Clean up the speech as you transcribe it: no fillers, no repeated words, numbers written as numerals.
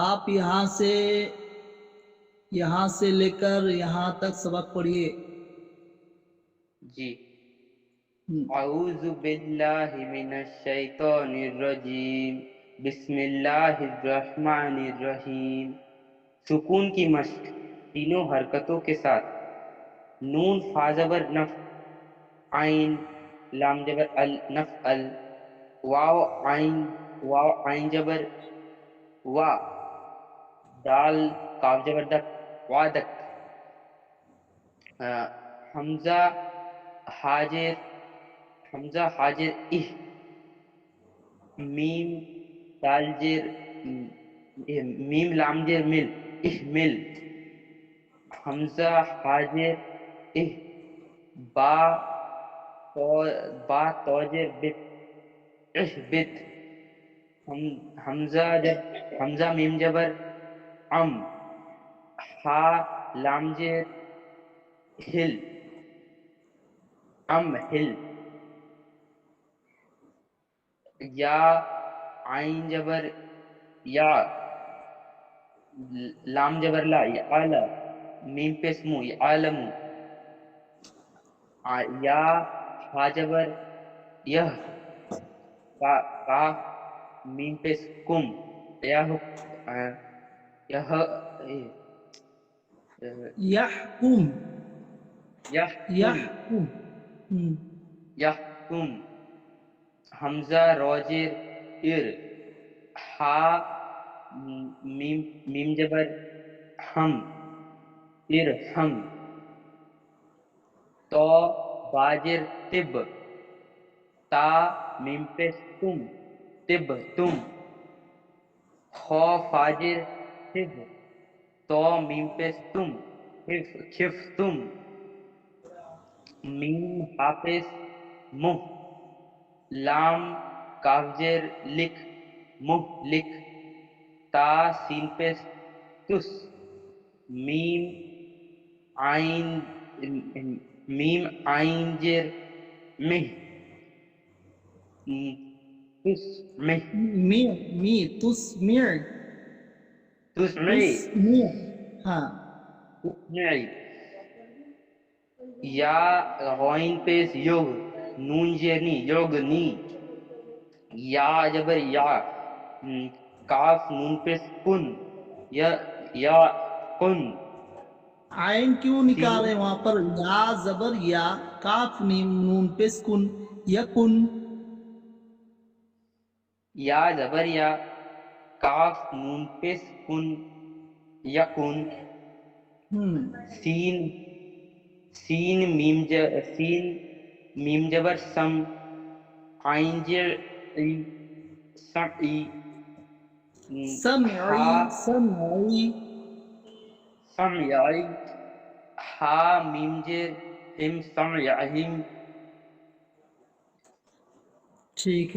آپ یہاں سے لے کر یہاں تک سبق پڑھیے۔ جی۔ اعوذ باللہ من الشیطان الرجیم، بسم اللہ الرحمن الرحیم۔ سکون کی مشق تینوں حرکتوں کے ساتھ۔ نون فا زبر نف، عین لام جبر ال نف ال، واو عین جبر وا، دال کاف جبر دک وادک، حمزہ حاجر اہ، میم میم لام جر مل احمل، حمزہ حاجر اہ، با توجر بت احبت، حمزہ میم جبر ام، ہا لام جر ہل ام ہل، یا عین جبر یا، لام جبر لا یعلا، میم پہ اسمو یعلم، یا ہا جبر یہ، کاف میم پہ کم، یحکم یحکم یحکم، حمزہ روجر ار، ہا میم جبر ہم ارحم، تو باجر طب، تا میم پہ تم طب تم، خو فاجر خف، تو میم پہ تم خف تم، میم حافظ مہ، لام کافجر لکھ مہ لکھ، تا سین پہ تس، میم عین جر مہ، تس مہ تسمع تسمعی ہاں، تسمعی، یا غین پیس یغ، نون جرنی یغنی، یا جبر یا، کاف نون پیس کن یا کن، عین کیوں نکالے سین وہاں پر؟ یا زبر یا، کاف نون پہ سکون، یکن، یا زبر یا، کاف نون پیس کن یکن، سین میم جبر سم، عین جر ای سمعی، ہا سمعی سمعی، ہا میم جر ہم سمعہم۔ ٹھیک ہے۔